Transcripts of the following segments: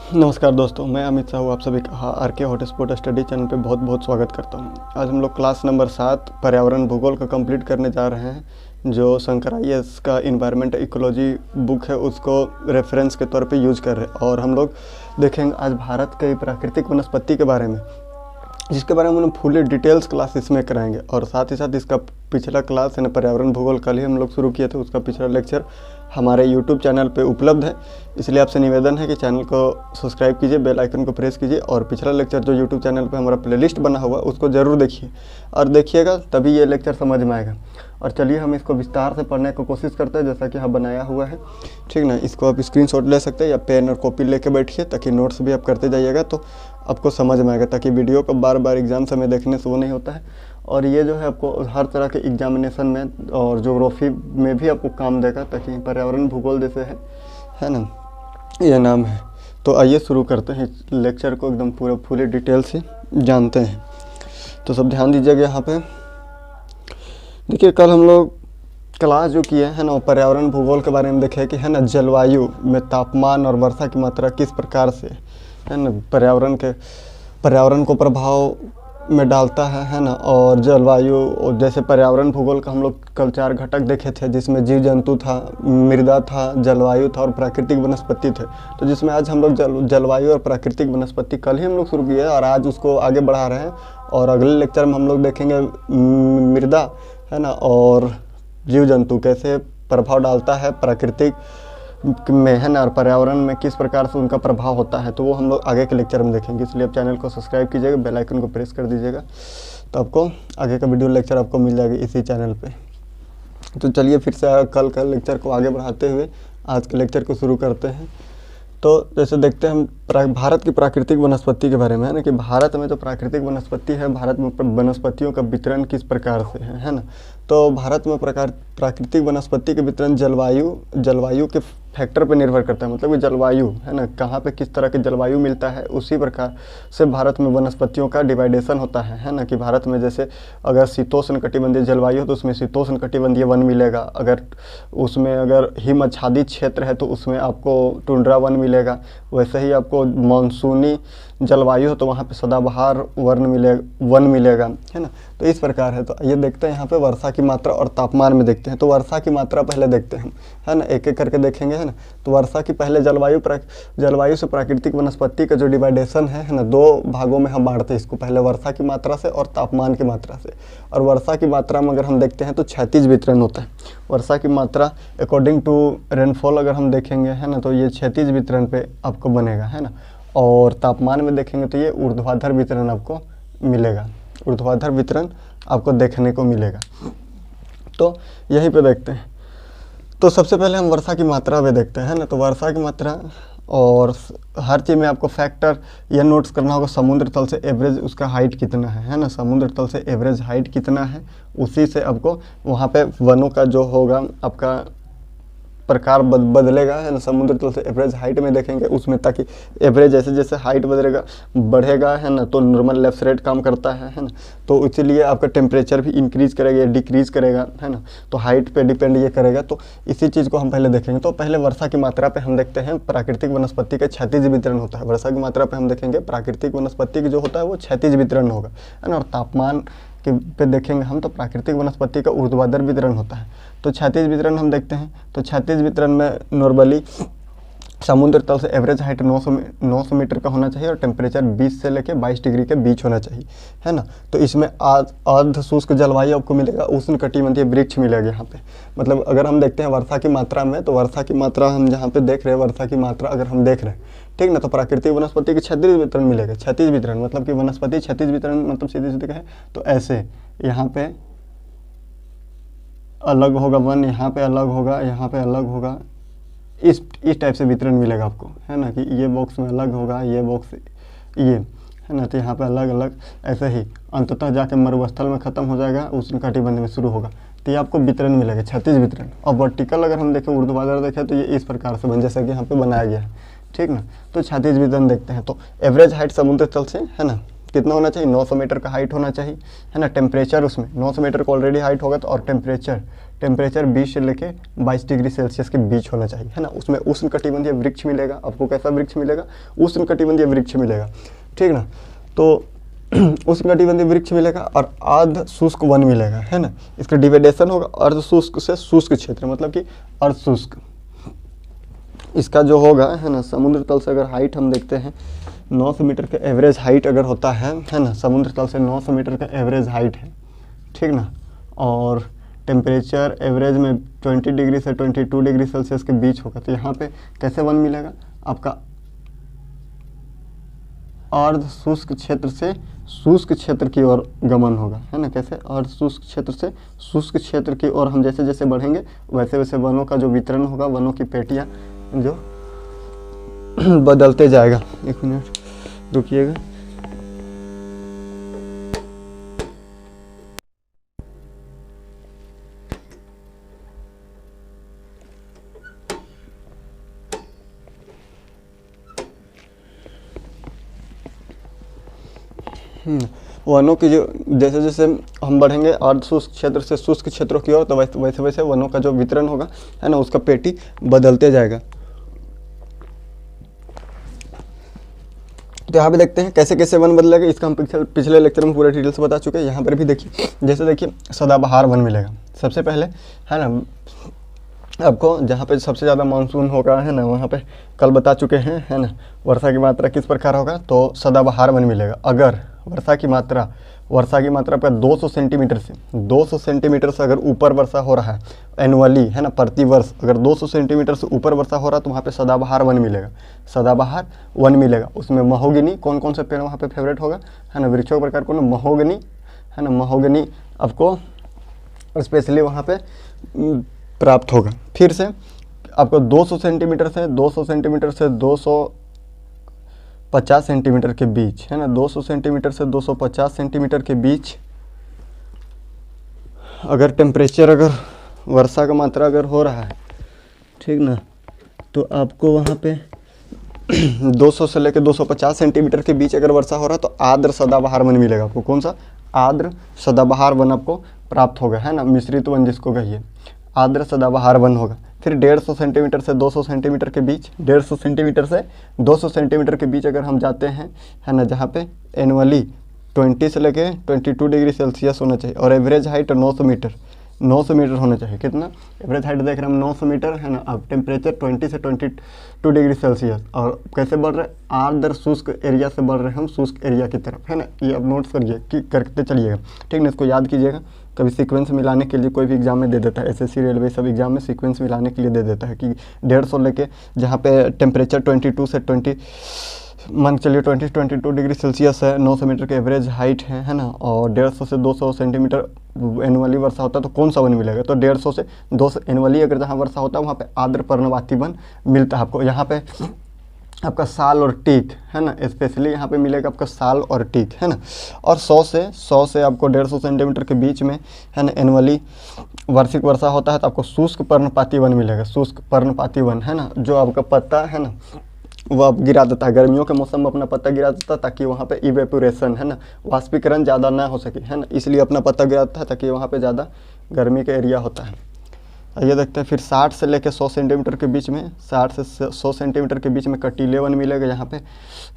नमस्कार दोस्तों, मैं अमित साहू आप सभी का आर.के. हॉटस्पॉट स्टडी चैनल पे बहुत बहुत स्वागत करता हूँ। आज हम लोग क्लास नंबर 7 पर्यावरण भूगोल का कंप्लीट करने जा रहे हैं। जो शंकर IAS का इन्वायरमेंट इकोलॉजी बुक है उसको रेफरेंस के तौर पे यूज कर रहे हैं और हम लोग देखेंगे आज भारत के प्राकृतिक वनस्पति के बारे में, जिसके बारे में हम फुली डिटेल्स क्लास इसमें कराएंगे। और साथ ही साथ इसका पिछला क्लास है पर्यावरण भूगोल कल ही हम लोग शुरू किए थे, उसका पिछला लेक्चर हमारे YouTube चैनल पे उपलब्ध है। इसलिए आपसे निवेदन है कि चैनल को सब्सक्राइब कीजिए, बेल आइकन को प्रेस कीजिए और पिछला लेक्चर जो YouTube चैनल पे हमारा प्लेलिस्ट बना हुआ उसको ज़रूर देखिए और देखिएगा तभी ये लेक्चर समझ में आएगा। और चलिए हम इसको विस्तार से पढ़ने की कोशिश करते हैं जैसा कि यहाँ बनाया हुआ है, ठीक ना। इसको आप स्क्रीनशॉट ले सकते हैं या पेन और कॉपी लेके बैठिए ताकि नोट्स भी आप करते जाइएगा तो आपको समझ में आएगा, ताकि वीडियो को बार बार एग्जाम समय देखने से वो नहीं होता है। और ये जो है आपको हर तरह के एग्जामिनेशन में और ज्योग्राफी में भी आपको काम देगा, ताकि पर्यावरण भूगोल जैसे है ना, ये नाम है। तो आइए शुरू करते हैं लेक्चर को, एकदम पूरा फुली डिटेल से जानते हैं। तो सब ध्यान दीजिएगा यहाँ पे। देखिए कल हम लोग क्लास जो किए है ना पर्यावरण भूगोल के बारे में देखे कि है ना जलवायु में तापमान और वर्षा की मात्रा किस प्रकार से है ना पर्यावरण को प्रभाव में डालता है ना। और जलवायु जैसे पर्यावरण भूगोल का हम लोग कल 4 घटक देखे थे, जिसमें जीव जंतु था, मृदा था, जलवायु था और प्राकृतिक वनस्पति थे। तो जिसमें आज हम लोग जलवायु और प्राकृतिक वनस्पति कल ही हम लोग शुरू किए और आज उसको आगे बढ़ा रहे हैं। और अगले लेक्चर में हम लोग देखेंगे मृदा है ना और जीव जंतु कैसे प्रभाव डालता है प्राकृतिक में है ना, और पर्यावरण में किस प्रकार से उनका प्रभाव होता है, तो वो हम लोग आगे के लेक्चर में देखेंगे। इसलिए आप चैनल को सब्सक्राइब कीजिएगा, बेल आइकन को प्रेस कर दीजिएगा, तो आपको आगे का वीडियो लेक्चर आपको मिल जाएगा इसी चैनल पे। तो चलिए फिर से कल का लेक्चर को आगे बढ़ाते हुए आज के लेक्चर को शुरू करते हैं। तो जैसे देखते हैं हम भारत की प्राकृतिक वनस्पति के बारे में, है ना, कि भारत में जो प्राकृतिक वनस्पति है, भारत में वनस्पतियों का वितरण किस प्रकार से है ना। तो भारत में प्राकृतिक वनस्पति के वितरण जलवायु के फैक्टर पर निर्भर करता है। मतलब कि जलवायु है ना, कहाँ पे किस तरह की जलवायु मिलता है उसी प्रकार से भारत में वनस्पतियों का डिवाइडेशन होता है ना। कि भारत में जैसे अगर शीतोष्ण कटिबंधीय जलवायु हो तो उसमें शीतोष्ण कटिबंधीय वन मिलेगा, अगर उसमें अगर हिम आच्छादित क्षेत्र है तो उसमें आपको टुंड्रा वन मिलेगा। वैसे ही आपको मानसूनी जलवायु हो तो वहाँ पे सदाबहार वन मिलेगा, है ना। तो इस प्रकार है। तो ये देखते हैं यहाँ पे वर्षा की मात्रा और तापमान में देखते हैं। तो वर्षा की मात्रा पहले देखते हैं, है ना, एक एक करके देखेंगे, है ना। तो वर्षा की पहले जलवायु से प्राकृतिक वनस्पति का जो डिवाइडेशन है ना, 2 भागों में हम बांटते हैं इसको, पहले वर्षा की मात्रा से और तापमान की मात्रा से। और वर्षा की मात्रा में अगर हम देखते हैं तो क्षैतिज वितरण होता है। वर्षा की मात्रा अकॉर्डिंग टू रेनफॉल अगर हम देखेंगे, है ना, तो ये क्षैतिज वितरण पे आपको बनेगा, है ना। और तापमान में देखेंगे तो ये ऊर्ध्वाधर वितरण आपको मिलेगा, ऊर्ध्वाधर वितरण आपको देखने को मिलेगा। तो यहीं पे देखते हैं। तो सबसे पहले हम वर्षा की मात्रा पे देखते हैं ना। तो वर्षा की मात्रा और हर चीज़ में आपको फैक्टर ये नोट्स करना होगा, समुद्र तल से एवरेज उसका हाइट कितना है ना, समुद्र तल से एवरेज हाइट कितना है, उसी से आपको वहाँ पे वनों का जो होगा आपका प्रकार बदलेगा, है ना। समुद्र तल से एवरेज हाइट में देखेंगे उसमें, ताकि एवरेज जैसे जैसे हाइट बढ़ेगा है ना, तो नॉर्मल लेफ्ट रेट काम करता है ना। तो इसीलिए आपका टेम्परेचर भी इंक्रीज करेगा या डिक्रीज करेगा, है ना। तो हाइट पे डिपेंड ये करेगा। तो इसी चीज़ को हम पहले देखेंगे। तो पहले वर्षा की मात्रा पे हम देखते हैं प्राकृतिक वनस्पति का क्षैतिज वितरण होता है। वर्षा की मात्रा पे हम देखेंगे प्राकृतिक वनस्पति की जो होता है वो क्षैतिज वितरण होगा, है ना। और तापमान पे देखेंगे हम तो प्राकृतिक वनस्पति का ऊर्ध्वाधर वितरण होता है। तो क्षैतिज वितरण हम देखते हैं। तो क्षैतिज वितरण में नॉर्मली समुद्र तल से एवरेज हाइट 900 मीटर का होना चाहिए और टेम्परेचर 20 से लेकर 22 डिग्री के बीच होना चाहिए, है ना। तो इसमें अर्ध शुष्क जलवायु आपको मिलेगा, उष्ण कटिबंधीय वृक्ष मिलेगा यहाँ पे। मतलब अगर हम देखते हैं वर्षा की मात्रा में, तो वर्षा की मात्रा हम जहाँ पे देख रहे हैं, वर्षा की मात्रा अगर हम देख रहे हैं, ठीक ना, तो प्राकृतिक वनस्पति की क्षैतिज वितरण मिलेगा। क्षैतिज वितरण मतलब कि वनस्पति क्षैतिज वितरण मतलब सीधे सीधे कहें तो ऐसे यहाँ पे अलग होगा वन, यहाँ पे अलग होगा, यहाँ पे अलग होगा, इस टाइप से वितरण मिलेगा आपको, है ना। कि ये बॉक्स में अलग होगा, ये बॉक्स ये, है ना। तो यहाँ पे अलग अलग ऐसे ही अंततः जाके मरुस्थल में ख़त्म हो जाएगा, उष्ण कटिबंध में शुरू होगा। तो ये आपको वितरण मिलेगा, क्षैतिज वितरण। और वर्टिकल अगर हम देखें, ऊर्ध्वाधर देखें, तो ये इस प्रकार से बन, जैसा कि यहाँ पे बनाया गया है, ठीक ना। तो क्षैतिज वितरण देखते हैं। तो एवरेज हाइट समुद्र तल से, है ना, कितना होना चाहिए, 900 मीटर का हाइट होना चाहिए, है ना। टेम्परेचर उसमें 900 मीटर का ऑलरेडी हाइट होगा तो, और टेम्परेचर 20 से लेके 22 डिग्री सेल्सियस के बीच होना चाहिए, है ना। उसमें उष्णकटिबंधीय वृक्ष मिलेगा आपको। कैसा वृक्ष मिलेगा, उष्णकटिबंधीय वृक्ष मिलेगा, ठीक ना। तो उष्णकटिबंधीय वृक्ष मिलेगा और अर्ध शुष्क वन मिलेगा, है ना। इसका डिवाइडेशन होगा अर्ध शुष्क से शुष्क क्षेत्र, मतलब कि अर्ध शुष्क इसका जो होगा, है ना। समुद्र तल से अगर हाइट हम देखते हैं 900 मीटर का एवरेज हाइट अगर होता है ना, समुद्र तल से 900 मीटर का एवरेज हाइट है, ठीक ना। और टेम्परेचर एवरेज में 20 डिग्री से 22 डिग्री सेल्सियस के बीच होगा, तो यहाँ पे कैसे वन मिलेगा आपका, अर्ध शुष्क क्षेत्र से शुष्क क्षेत्र की ओर गमन होगा, है ना। कैसे, अर्ध शुष्क क्षेत्र से शुष्क क्षेत्र की ओर हम जैसे जैसे बढ़ेंगे वैसे वैसे वनों का जो वितरण होगा, वनों की पेटियाँ जो बदलते जाएगा। एक मिनट रुकिएगा। वनों की जो जैसे जैसे हम बढ़ेंगे अर्ध शुष्क क्षेत्र से शुष्क क्षेत्रों की ओर, तो वैसे वैसे वनों का जो वितरण होगा, है ना, उसका पेटी बदलते जाएगा। तो यहाँ पे देखते हैं कैसे कैसे वन बदलेगा। इसका हम पिछले लेक्चर में पूरे डिटेल से बता चुके हैं। यहाँ पर भी देखिए, जैसे देखिए सदाबहार वन मिलेगा सबसे पहले, है ना। आपको जहाँ पे सबसे ज़्यादा मानसून होगा, है ना, वहाँ पे कल बता चुके हैं, है ना। वर्षा की मात्रा किस प्रकार होगा, तो सदाबहार वन मिलेगा। अगर वर्षा की मात्रा आपका 200 सेंटीमीटर से अगर ऊपर वर्षा हो रहा है एनुअली, है ना, प्रति वर्ष अगर 200 सेंटीमीटर से ऊपर वर्षा हो रहा है तो वहाँ पे सदाबहार वन मिलेगा। उसमें महोगनी, कौन कौन से पेड़ वहाँ पे फेवरेट होगा, है ना, वृक्षों प्रकार को, महोगनी, है ना, महोगनी आपको स्पेशली वहाँ पे प्राप्त होगा। फिर से आपको 200 सेंटीमीटर से 250 सेंटीमीटर के बीच, है ना, 200 सेंटीमीटर से 250 सेंटीमीटर के बीच अगर टेम्परेचर, अगर वर्षा का मात्रा अगर हो रहा है, ठीक ना, तो आपको वहाँ पे 200 से लेकर 250 सेंटीमीटर के बीच अगर वर्षा हो रहा है तो आर्द्र सदाबहार वन मिलेगा आपको। कौन सा, आर्द्र सदाबहार वन आपको प्राप्त होगा, है ना, मिश्रित वन जिसको कहिए, आर्द्र सदाबहार वन होगा। फिर 150 सेंटीमीटर से 200 सेंटीमीटर के बीच, 150 सेंटीमीटर से 200 सेंटीमीटर के बीच अगर हम जाते हैं, है ना, जहाँ पे एनुअली 20 से लेके 22 डिग्री सेल्सियस होना चाहिए और एवरेज हाइट 900 मीटर होना चाहिए। कितना एवरेज हाइट देख रहे हैं हम, 900 मीटर, है ना। अब टेम्परेचर 20 से 22 डिग्री सेल्सियस, और कैसे बढ़ रहे हैं, आर्द्र शुष्क एरिया से बढ़ रहे हैं हम शुष्क एरिया की तरफ, है ना। ये अब नोट्स करिए कि करते चलिएगा, ठीक ना, इसको याद कीजिएगा। कभी सीक्वेंस मिलाने के लिए कोई भी एग्जाम में दे देता है, एसएससी रेलवे सब एग्जाम में सीक्वेंस मिलाने के लिए दे देता है कि 150 लेके जहाँ पे टेम्परेचर 22 से 20 मान के चलिए 22 डिग्री सेल्सियस है, 900 मीटर के एवरेज हाइट है ना, और 150 से 200 सेंटीमीटर एनुअली वर्षा होता है तो कौन सा वन मिलेगा, तो 150 से 200 एनुअली अगर जहाँ वर्षा होता है वहाँ पे आर्द्र पर्णपाती वन मिलता है आपको। यहाँ पे आपका साल और टीक, है ना, स्पेशली यहाँ पे मिलेगा आपका साल और टीक, है ना। और 100 से आपको 150 सेंटीमीटर के बीच में, है ना, एनुअली वार्षिक वर्षा होता है तो आपको शुष्क पर्णपाती वन मिलेगा, शुष्क पर्णपाती वन, है ना, जो आपका पत्ता है ना वो अब गिरा देता है, गर्मियों के मौसम में अपना पत्ता गिरा देता है ताकि वहाँ पे इवेपोरेशन, है ना, वाष्पीकरण ज़्यादा ना हो सके, है ना, इसलिए अपना पत्ता गिराता है ताकि वहाँ पे ज़्यादा गर्मी का एरिया होता है। ये देखते हैं फिर 60 से लेकर 100 सेंटीमीटर के बीच में, 60 से 100 सेंटीमीटर के बीच में कटीले वन मिलेगा। यहाँ पे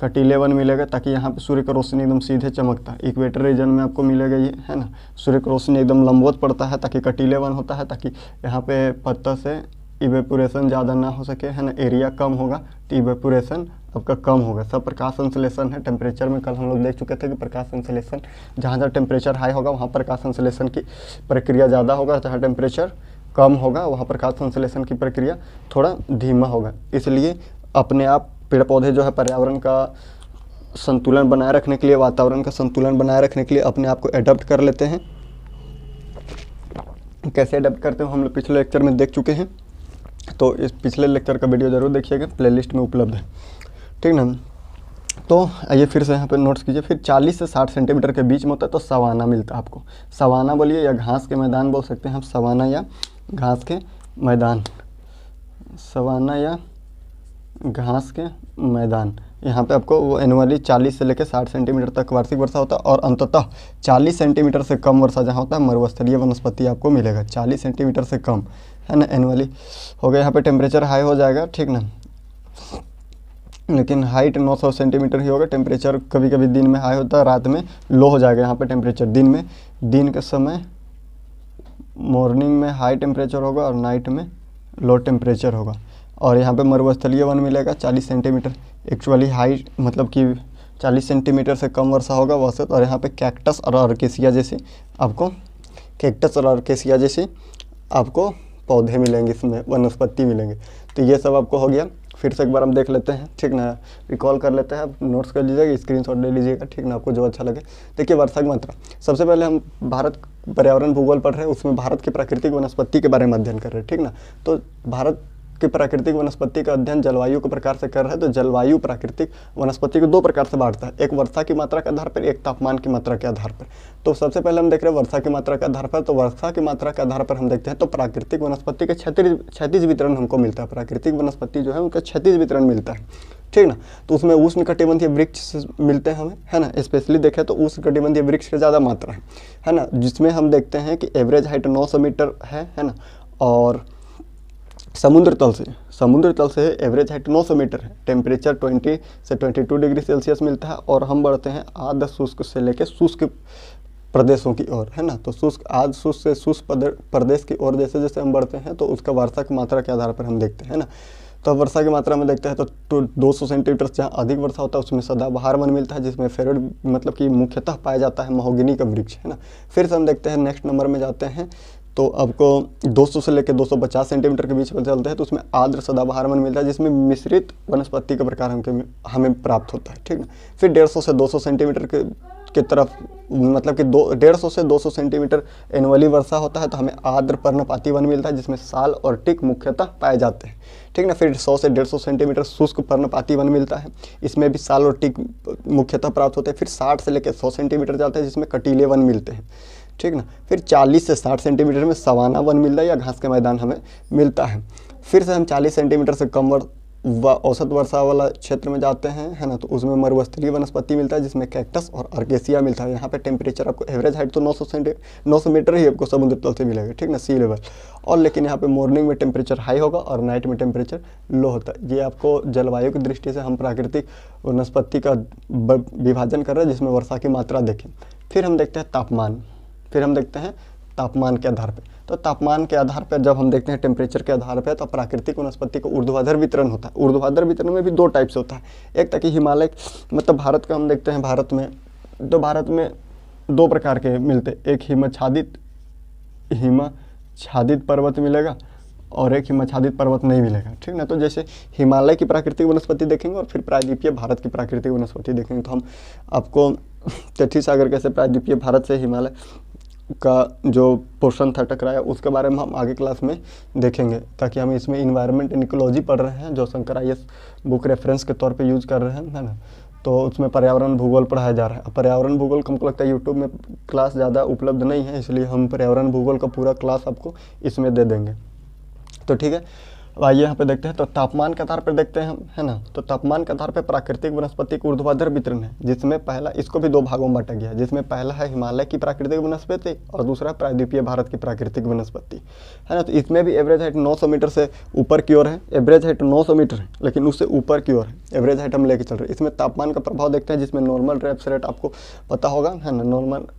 कटीले वन मिलेगा ताकि यहाँ पे सूर्य का रोशनी एकदम सीधे चमकता है। इक्वेटर रीजन में आपको मिलेगा ये, है ना, सूर्य का रोशनी एकदम लंबवत पड़ता है ताकि कटीले वन होता है, ताकि यहाँ पे पत्ता से इवेपोरेशन ज़्यादा ना हो सके, है ना, एरिया कम होगा तो इवेपोरेशन आपका कम होगा। सब प्रकाश संश्लेषण है। टेम्परेचर में कल हम लोग देख चुके थे कि प्रकाश संश्लेषण, जहाँ जहाँ टेम्परेचर हाई होगा वहाँ प्रकाश संश्लेषण की प्रक्रिया ज़्यादा होगा, जहाँ टेम्परेचर कम होगा वहाँ प्रकाश संश्लेषण की प्रक्रिया थोड़ा धीमा होगा। इसलिए अपने आप पेड़ पौधे जो है पर्यावरण का संतुलन बनाए रखने के लिए, वातावरण का संतुलन बनाए रखने के लिए अपने आप को एडप्ट कर लेते हैं। कैसे एडप्ट करते हैं हम लोग पिछले लेक्चर में देख चुके हैं, तो इस पिछले लेक्चर का वीडियो ज़रूर देखिएगा, प्लेलिस्ट में उपलब्ध है, ठीक ना। तो आइए फिर से यहाँ पे नोट्स कीजिए। फिर 40 से 60 सेंटीमीटर के बीच में होता है तो सवाना मिलता है आपको। सवाना बोलिए या घास के मैदान बोल सकते हैं हम, सवाना या घास के मैदान, सवाना या घास के मैदान, यहाँ पे आपको वो एनुअली 40 से लेकर 60 सेंटीमीटर तक वार्षिक वर्षा होता है, और अंततः 40 सेंटीमीटर से कम वर्षा जहाँ होता है मरुस्थलीय वनस्पति आपको मिलेगा। 40 सेंटीमीटर से कम, है ना, एनुअली हो गया। यहाँ पे टेम्परेचर हाई हो जाएगा, ठीक ना, लेकिन हाइट 900 सेंटीमीटर ही होगा। टेम्परेचर कभी कभी दिन में हाई होता है, रात में लो हो जाएगा। यहाँ पे टेम्परेचर दिन के समय मॉर्निंग में हाई टेम्परेचर होगा और नाइट में लो टेम्परेचर होगा। और यहाँ पे मरुस्थलीय वन मिलेगा 40 सेंटीमीटर, एक्चुअली हाई मतलब कि 40 सेंटीमीटर से कम वर्षा होगा औसत। और यहाँ पे कैक्टस और अर्केसिया जैसी आपको पौधे मिलेंगे, इसमें वनस्पति मिलेंगे। तो ये सब आपको हो गया। फिर से एक बार हम देख लेते हैं, ठीक ना, रिकॉल कर लेते हैं। आप नोट्स कर लीजिएगा, स्क्रीनशॉट ले लीजिएगा, ठीक ना, आपको जो अच्छा लगे। देखिए वर्षा की मात्रा, सबसे पहले हम भारत पर्यावरण भूगोल पढ़ रहे हैं, उसमें भारत की प्राकृतिक वनस्पति के बारे में अध्ययन कर रहे हैं, ठीक ना। तो भारत की प्राकृतिक वनस्पति का अध्ययन जलवायु के प्रकार से कर रहे हैं। तो जलवायु प्राकृतिक वनस्पति को दो प्रकार से बांटता है, एक वर्षा की मात्रा के आधार पर, एक तापमान की मात्रा के आधार पर। तो सबसे पहले हम देख रहे हैं वर्षा की मात्रा के आधार पर। तो वर्षा की मात्रा के आधार पर हम देखते हैं तो प्राकृतिक वनस्पति के क्षैतिज वितरण हमको मिलता है। प्राकृतिक वनस्पति जो है उनका क्षैतिज वितरण मिलता है, ठीक ना। तो उसमें उष्णकटिबंधीय वृक्ष मिलते हैं हमें, है ना। स्पेशली देखें तो उष्णकटिबंधीय वृक्ष की ज़्यादा मात्रा है ना, जिसमें हम देखते हैं कि एवरेज हाइट 900 मीटर है ना। और समुद्र तल से एवरेज हाइट 900 मीटर है। टेम्परेचर 20 से 22 डिग्री सेल्सियस मिलता है। और हम बढ़ते हैं आर्द्र शुष्क से लेकर शुष्क प्रदेशों की ओर, है ना। तो शुष्क से शुष्क प्रदेश की ओर जैसे जैसे हम बढ़ते हैं तो उसका वर्षा की मात्रा के आधार पर हम देखते हैं ना। तो वर्षा की मात्रा में देखते हैं तो 200 सेंटीमीटर से जहाँ अधिक वर्षा होता है उसमें सदाबहार वन मिलता है, जिसमें फेरोड मतलब कि मुख्यतः पाया जाता है महोगनी का वृक्ष, है ना। फिर से हम देखते हैं नेक्स्ट नंबर में जाते हैं तो आपको 200 से लेकर 250 सेंटीमीटर के बीच में चलते हैं तो उसमें आर्द्र सदाबहार वन मिलता है, जिसमें मिश्रित वनस्पति का प्रकार हमें प्राप्त होता है, ठीक ना। फिर 150 से 200 सेंटीमीटर के तरफ मतलब कि 150 से 200 सेंटीमीटर एनुअली वर्षा होता है तो हमें आर्द्र पर्णपाती वन मिलता है, जिसमें साल और टिक मुख्यतः पाए जाते हैं, ठीक ना। फिर 100 से 150 सेंटीमीटर शुष्क पर्णपाती वन मिलता है, इसमें भी साल और टिक मुख्यतः प्राप्त होते हैं। फिर 60 से लेकर 100 सेंटीमीटर जाते हैं, जिसमें कटीले वन मिलते हैं, ठीक ना। फिर 40 से 60 सेंटीमीटर में सवाना वन मिलता है या घास का मैदान हमें मिलता है। फिर से हम 40 सेंटीमीटर से कम औसत वर्षा वाला क्षेत्र में जाते हैं, है ना। तो उसमें मरुस्थलीय वनस्पति मिलता है, जिसमें कैक्टस और अर्केसिया मिलता है। यहाँ पे टेम्परेचर आपको एवरेज हाइट तो 900 मीटर ही आपको समुद्र तल से मिलेगा, ठीक ना, सी लेवल। और लेकिन यहाँ पे मॉर्निंग में टेम्परेचर हाई होगा और नाइट में टेम्परेचर लो होता है। ये आपको जलवायु की दृष्टि से हम प्राकृतिक वनस्पति का विभाजन कर रहे हैं, जिसमें वर्षा की मात्रा देखें। फिर हम देखते हैं तापमान के आधार पर। तो तापमान के आधार पर जब हम देखते हैं टेम्परेचर के आधार पर, तो प्राकृतिक वनस्पति का ऊर्ध्वाधर वितरण होता है। ऊर्ध्वाधर वितरण में भी दो टाइप से होता है। एक ताकि हिमालय मतलब भारत का हम देखते हैं, भारत में दो प्रकार के मिलते हैं, एक हिमच्छादित पर्वत मिलेगा और एक हिमच्छादित पर्वत नहीं मिलेगा, ठीक ना। तो जैसे हिमालय की प्राकृतिक वनस्पति देखेंगे और फिर प्रायद्वीपीय भारत की प्राकृतिक वनस्पति देखेंगे। तो हम आपको तटीय सागर कैसे प्रायद्वीपीय भारत से हिमालय का जो पोर्शन था टकराया, उसके बारे में हम आगे क्लास में देखेंगे, ताकि हम इसमें इन्वायरमेंट एंड इकोलॉजी पढ़ रहे हैं, जो शंकर IAS बुक रेफरेंस के तौर पे यूज कर रहे हैं, है ना। तो उसमें पर्यावरण भूगोल पढ़ाया जा रहा है। पर्यावरण भूगोल हमको लगता है यूट्यूब में क्लास ज़्यादा उपलब्ध नहीं है, इसलिए हम पर्यावरण भूगोल का पूरा क्लास आपको इसमें दे देंगे। तो ठीक है, आइए यहाँ पे देखते हैं। तो तापमान के आधार पर देखते हैं हम, है ना। तो तापमान के आधार पर प्राकृतिक वनस्पति का ऊर्ध्वाधर वितरण है, जिसमें पहला, इसको भी दो भागों में बांटा गया है, जिसमें पहला है हिमालय की प्राकृतिक वनस्पति और दूसरा प्रायद्वीपीय भारत की प्राकृतिक वनस्पति, है ना। तो इसमें भी एवरेज हाइट 900 मीटर से ऊपर की ओर है। एवरेज हाइट 900 मीटर है, लेकिन उससे ऊपर की ओर है, एवरेज हाइट हम लेके चल रहे हैं। इसमें तापमान का प्रभाव देखते हैं, जिसमें नॉर्मल लैप्स रेट आपको पता होगा, है ना।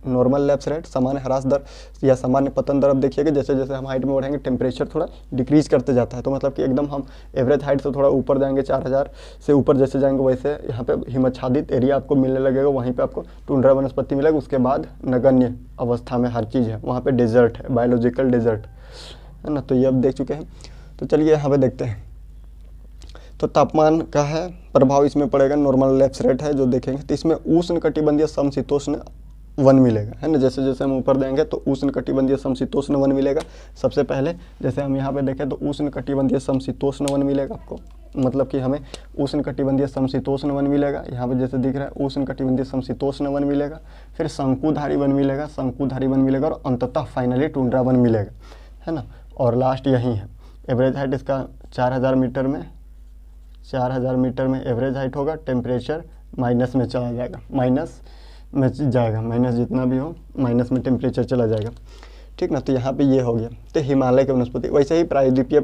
नॉर्मल लैप्स रेट, सामान्य ह्रास दर या सामान्य पतन दर। अब देखिएगा जैसे जैसे हम हाइट में बढ़ेंगे टेम्परेचर थोड़ा डिक्रीज करते जाता है। तो मतलब कि एकदम हम एवरेज हाइट से थोड़ा ऊपर जाएंगे, 4000 से ऊपर जैसे जाएंगे वैसे यहाँ पे हिमच्छादित एरिया आपको मिलने लगेगा। वहीं पे आपको टुंड्रा वनस्पति मिलेगा। उसके बाद नगण्य अवस्था में हर चीज़ है, वहाँ पे डेजर्ट है, बायोलॉजिकल डेजर्ट, है ना। तो ये अब देख चुके हैं। तो चलिए यहाँ पे देखते हैं। तो तापमान का है प्रभाव इसमें पड़ेगा, नॉर्मल लैप्स रेट है जो देखेंगे। तो इसमें उष्णकटिबंधीय समशीतोष्ण वन मिलेगा, है ना। जैसे जैसे हम ऊपर देंगे तो उष्णकटिबंधीय समशीतोष्ण वन मिलेगा। सबसे पहले जैसे हम यहाँ पे देखें तो उष्णकटिबंधीय समशीतोष्ण वन मिलेगा आपको, मतलब कि हमें उष्णकटिबंधीय समशीतोष्ण वन मिलेगा। यहाँ पे जैसे दिख रहा है उष्णकटिबंधीय समशीतोष्ण वन मिलेगा। फिर शंकुधारी वन मिलेगा, और अंततः फाइनली टुंड्रा वन मिलेगा, है ना। और लास्ट यही है, एवरेज हाइट इसका 4000 मीटर में 4000 मीटर में एवरेज हाइट होगा, टेम्परेचर माइनस में चला जाएगा, माइनस में जाएगा, माइनस जितना भी हो माइनस में टेम्परेचर चला जाएगा, ठीक ना। तो यहाँ पे ये हो गया। तो हिमालय के वनस्पति, वैसे ही प्रायद्वीपीय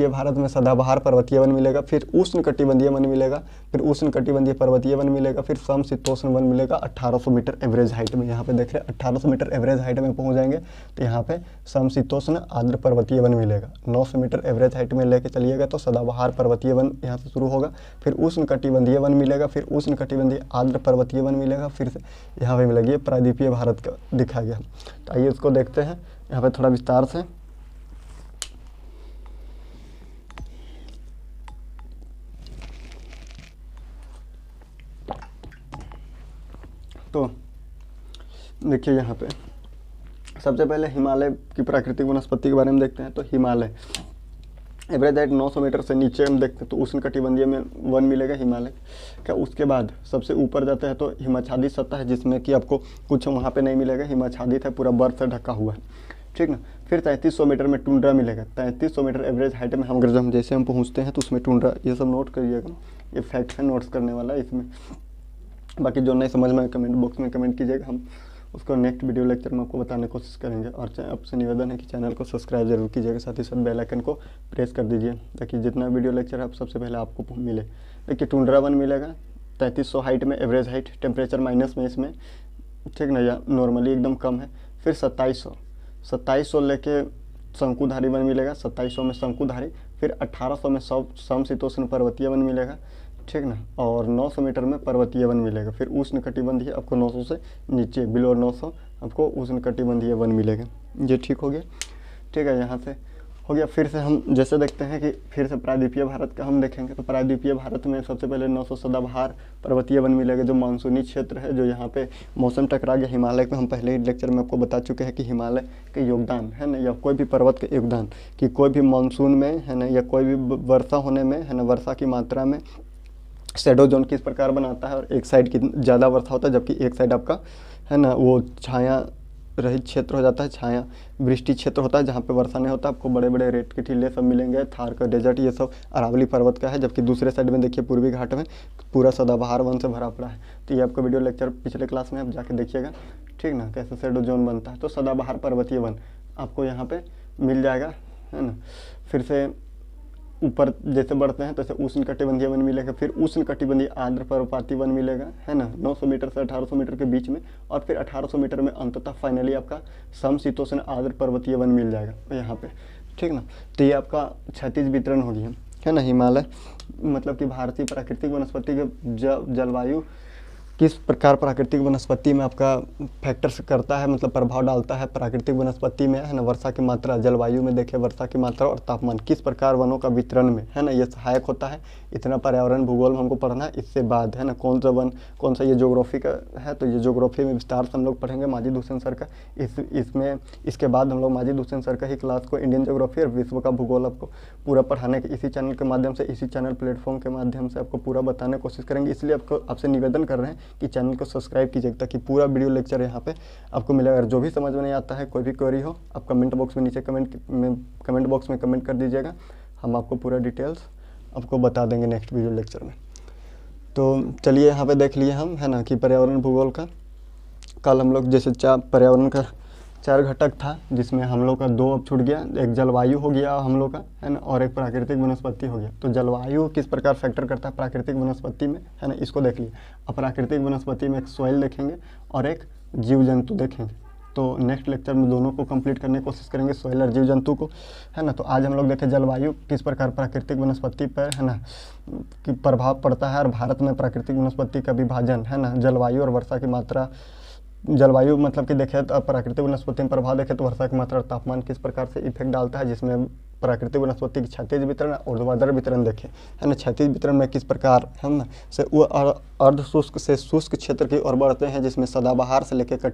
भारत में सदाबहार पर्वतीय वन मिलेगा, फिर उष्णकटिबंधीय वन मिलेगा, फिर उष्णकटिबंधीय पर्वतीय वन मिलेगा, फिर समशीतोष्ण वन मिलेगा 1800 मीटर एवरेज हाइट में। यहाँ पे देख रहे हैं 1800 मीटर एवरेज हाइट में पहुँच जाएंगे तो यहाँ पे समशीतोष्ण आर्द्र पर्वतीय वन मिलेगा। 900 मीटर एवरेज हाइट में लेके चलिएगा तो सदाबहार पर्वतीय वन यहाँ से शुरू होगा, फिर उष्णकटिबंधीय वन मिलेगा, फिर उष्णकटिबंधीय आर्द्र पर्वतीय वन मिलेगा, फिर से यहाँ पे मिलेगी प्रायद्वीपीय भारत का दिखाया गया। तो आइए इसको देखते हैं यहाँ पे थोड़ा विस्तार से। तो देखिए यहाँ पे सबसे पहले हिमालय की प्राकृतिक वनस्पति के बारे में देखते हैं। तो हिमालय एवरेज हाइट 900 मीटर से नीचे हम देखते हैं तो उष्णकटिबंधीय में वन मिलेगा हिमालय का। उसके बाद सबसे ऊपर जाते हैं तो हिमाच्छादित सतह है, जिसमें कि आपको कुछ वहाँ पे नहीं मिलेगा, हिमाच्छादित है, पूरा बर्फ से ढका हुआ है, ठीक ना। फिर 3300 मीटर में टुंड्रा मिलेगा। 3300 मीटर एवरेज हाइट में हम जैसे हम पहुँचते हैं तो उसमें टुंड्रा, ये सब नोट करिएगा, ये फैक्ट है, नोट्स करने वाला है इसमें। बाकी जो नहीं समझ में कमेंट बॉक्स में कमेंट कीजिएगा, हम उसको नेक्स्ट वीडियो लेक्चर में आपको बताने की कोशिश करेंगे। और आपसे निवेदन है कि चैनल को सब्सक्राइब जरूर कीजिएगा, साथ ही साथ बेल आइकन को प्रेस कर दीजिए ताकि जितना वीडियो लेक्चर है आप सबसे पहले आपको मिले। देखिए टुंड्रा वन मिलेगा 3300 हाइट में एवरेज हाइट, टेम्परेचर माइनस में इसमें, ठीक ना, या नॉर्मली एकदम कम है। फिर 2700 लेके शंकुधारी वन मिलेगा, 2700 में शंकुधारी। फिर 1800 में समशीतोष्ण पर्वतीय वन मिलेगा, ठीक ना, और 900 मीटर में पर्वतीय वन मिलेगा। फिर उष्णकटिबंधीय आपको 900 से नीचे बिलो 900 आपको उष्णकटिबंधीय वन मिलेगा। ये ठीक हो गया, ठीक है, यहाँ से हो गया। फिर से हम जैसे देखते हैं कि फिर से प्रायद्वीपीय भारत का हम देखेंगे तो प्रायद्वीपीय भारत में सबसे पहले 900 सदाबहार पर्वतीय वन मिलेगा, जो मानसूनी क्षेत्र है, जो यहाँ पे मौसम टकरा गया हिमालय में। हम पहले ही लेक्चर में आपको बता चुके हैं कि हिमालय के योगदान है ना, या कोई भी पर्वत के योगदान कि कोई भी मानसून में है ना, या कोई भी वर्षा होने में है ना, वर्षा की मात्रा में शेडो जोन किस प्रकार बनाता है, और एक साइड की ज़्यादा वर्षा होता है जबकि एक साइड आपका है ना वो छाया रहित क्षेत्र हो जाता है, छाया वृष्टि क्षेत्र होता है जहाँ पे वर्षा नहीं होता। आपको बड़े बड़े रेत के टीले सब मिलेंगे, थार का डेजर्ट ये सब अरावली पर्वत का है, जबकि दूसरे साइड में देखिए पूर्वी घाट में पूरा सदाबहार वन से भरा पड़ा है। तो ये आपको वीडियो लेक्चर पिछले क्लास में आप जाके देखिएगा, ठीक ना, कैसे शेडो जोन बनता है। तो सदाबहार पर्वतीय वन आपको यहाँ पे मिल जाएगा, है ना। फिर से ऊपर जैसे बढ़ते हैं तो ऐसे उष्णकटिबंधीय वन मिलेगा, फिर उष्णकटिबंधीय आर्द्र पर्वतीय वन मिलेगा, है ना, 900 मीटर से 1800 मीटर के बीच में। और फिर 1800 मीटर में अंततः फाइनली आपका समशीतोष्ण आर्द्र पर्वतीय वन मिल जाएगा यहाँ पे, ठीक ना। तो ये आपका क्षैतिज वितरण हो गया, है ना। हिमालय मतलब कि भारतीय प्राकृतिक वनस्पति के जलवायु किस प्रकार प्राकृतिक वनस्पति में आपका फैक्टर्स करता है, मतलब प्रभाव डालता है प्राकृतिक वनस्पति में, है ना। वर्षा की मात्रा, जलवायु में देखिए वर्षा की मात्रा और तापमान किस प्रकार वनों का वितरण में, है ना, ये सहायक होता है। इतना पर्यावरण भूगोल में हमको पढ़ना है। इससे बाद है ना कौन सा वन, कौन सा ये ज्योग्राफी का है, तो ये ज्योग्राफी में विस्तार से हम लोग पढ़ेंगे माजिद हुसैन सर का। इसमें इसके बाद हम लोग माजिद हुसैन सर का ही क्लास को इंडियन ज्योग्राफी और विश्व का भूगोल आपको पूरा पढ़ाने के इसी चैनल के माध्यम से, इसी चैनल प्लेटफॉर्म के माध्यम से आपको पूरा बताने की कोशिश करेंगे। इसलिए आपसे निवेदन कर रहे हैं कि चैनल को सब्सक्राइब कीजिएगा ताकि पूरा वीडियो लेक्चर यहाँ पे आपको मिलेगा। अगर जो भी समझ में नहीं आता है, कोई भी क्वेरी हो, आप कमेंट बॉक्स में नीचे कमेंट बॉक्स में कमेंट कर दीजिएगा, हम आपको पूरा डिटेल्स आपको बता देंगे नेक्स्ट वीडियो लेक्चर में। तो चलिए यहाँ पे देख लिए हम, है ना, कि पर्यावरण भूगोल का कल हम लोग जैसे पर्यावरण का 4 घटक था, जिसमें हम लोग का 2 अब छूट गया, एक जलवायु हो गया हम लोग का, है ना, और एक प्राकृतिक वनस्पति हो गया। तो जलवायु किस प्रकार फैक्टर करता है प्राकृतिक वनस्पति में, है ना, इसको देख लिए। अब प्राकृतिक वनस्पति में एक सॉइल देखेंगे और एक जीव जंतु देखेंगे। तो नेक्स्ट लेक्चर में दोनों को कंप्लीट करने की कोशिश करेंगे, सॉइल और जीव जंतु को, है ना। तो आज हम लोग देखें जलवायु किस प्रकार प्राकृतिक वनस्पति पर, है ना, कि प्रभाव पड़ता है, और भारत में प्राकृतिक वनस्पति का विभाजन, है ना, जलवायु और वर्षा की मात्रा। जलवायु मतलब कि देखें तो प्राकृतिक वनस्पति में प्रभाव देखें तो वर्षा की मात्रा और तापमान किस प्रकार से इफेक्ट डालता है, जिसमें प्राकृतिक वनस्पति की क्षैतिज वितरण और ऊर्ध्वाधर वितरण देखें, है ना। क्षैतिज वितरण में किस प्रकार, है ना, से वो अर्ध शुष्क से शुष्क क्षेत्र की ओर बढ़ते हैं, जिसमें सदाबहार से लेकर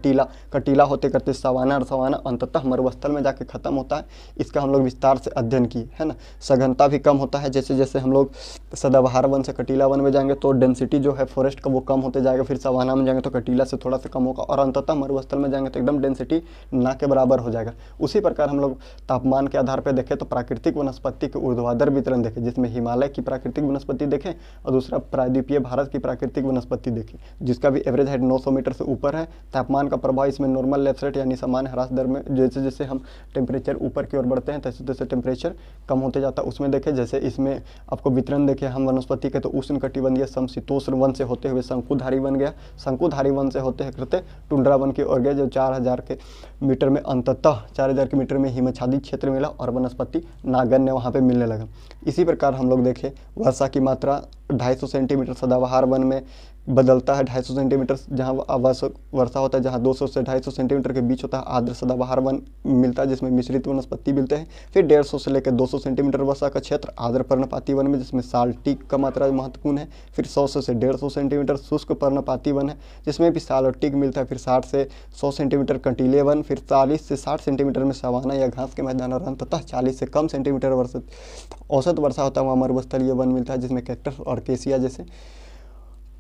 कटीला होते करते सवाना और सवाना अंततः मरुस्थल में जाके खत्म होता है। इसका हम लोग विस्तार से अध्ययन किए है ना। सघनता भी कम होता है, जैसे जैसे हम लोग सदाबहार वन से कटीला वन में जाएंगे तो डेंसिटी जो है फॉरेस्ट का वो कम होते जाएगा, फिर सवाना में जाएंगे तो कटीला से थोड़ा सा कम होगा, और अंततः मरुस्थल में जाएंगे तो एकदम डेंसिटी ना के बराबर हो जाएगा। उसी प्रकार हम लोग तापमान के आधार पर देखें तो प्राकृतिक वनस्पति के ऊर्ध्वाधर वितरण देखें, जिसमें हिमालय की प्राकृतिक वनस्पति देखें और दूसरा प्रायद्वीपीय भारत की प्राकृतिक वनस्पति देखें, जिसका भी एवरेज हाइट 900 मीटर से ऊपर है। तापमान का प्रभाव इसमें नॉर्मल लैप्स रेट यानी सामान्य ह्रास दर में जैसे जैसे हम टेम्परेचर ऊपर की ओर बढ़ते हैं तैसे तैसे टेम्परेचर कम होते जाता है। उसमें देखें जैसे इसमें आपको वितरण देखें हम वनस्पति के, तो उष्णकटिबंधीय समशीतोष्ण वन से होते हुए शंकुधारी वन गया, शंकुधारी वन से होते करते टुंड्रा वन की ओर गया, जो 4000 के मीटर में अंततः 4000 के मीटर में हिमच्छादित क्षेत्र मिला और वनस्पति नागन्य वहाँ पे मिलने लगा। इसी प्रकार हम लोग देखें वर्षा की मात्रा 250 सेंटीमीटर सदाबहार वन में बदलता है। 250 सेंटीमीटर जहाँ वर्षा होता है, जहाँ 200 से 250 सेंटीमीटर के बीच होता है आर्द्र सदाबहार वन मिलता है, जिसमें मिश्रित वनस्पति मिलते हैं। फिर 150 से लेकर 200 सेंटीमीटर वर्षा का क्षेत्र आर्द्र पर्णपाती वन में, जिसमें साल टीक का मात्रा महत्वपूर्ण है। फिर 100 से 150 सेंटीमीटर शुष्क पर्णपाती वन है, जिसमें भी साल और टीक मिलता है। फिर 60 से 100 सेंटीमीटर कंटीले वन, फिर 40 से 60 सेंटीमीटर में सवाना या घास के मैदान, और अंततः 40 से कम सेंटीमीटर औसत वर्षा होता है वहाँ मरुस्थलीय वन मिलता है, जिसमें कैक्टस और केसिया जैसे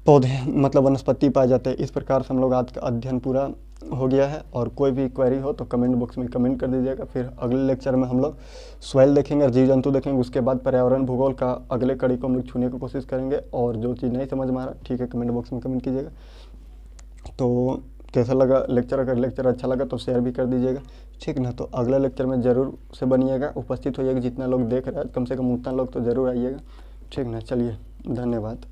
पौधे मतलब वनस्पति पाए जाते हैं। इस प्रकार से हम लोग आज का अध्ययन पूरा हो गया है, और कोई भी क्वेरी हो तो कमेंट बॉक्स में कमेंट कर दीजिएगा। फिर अगले लेक्चर में हम लोग सॉइल देखेंगे और जीव जंतु देखेंगे। उसके बाद पर्यावरण भूगोल का अगले कड़ी को हम लोग छूने की कोशिश करेंगे, और जो चीज़ नहीं समझ में आ रहा ठीक है कमेंट बॉक्स में कमेंट कीजिएगा। तो कैसा लगा लेक्चर? अगर लेक्चर अच्छा लगा तो शेयर भी कर दीजिएगा, ठीक ना। तो अगले लेक्चर में ज़रूर से बनिएगा, उपस्थित होइएगा। जितना लोग देख रहे हैं कम से कम उतना लोग तो ज़रूर आइएगा, ठीक ना। चलिए धन्यवाद।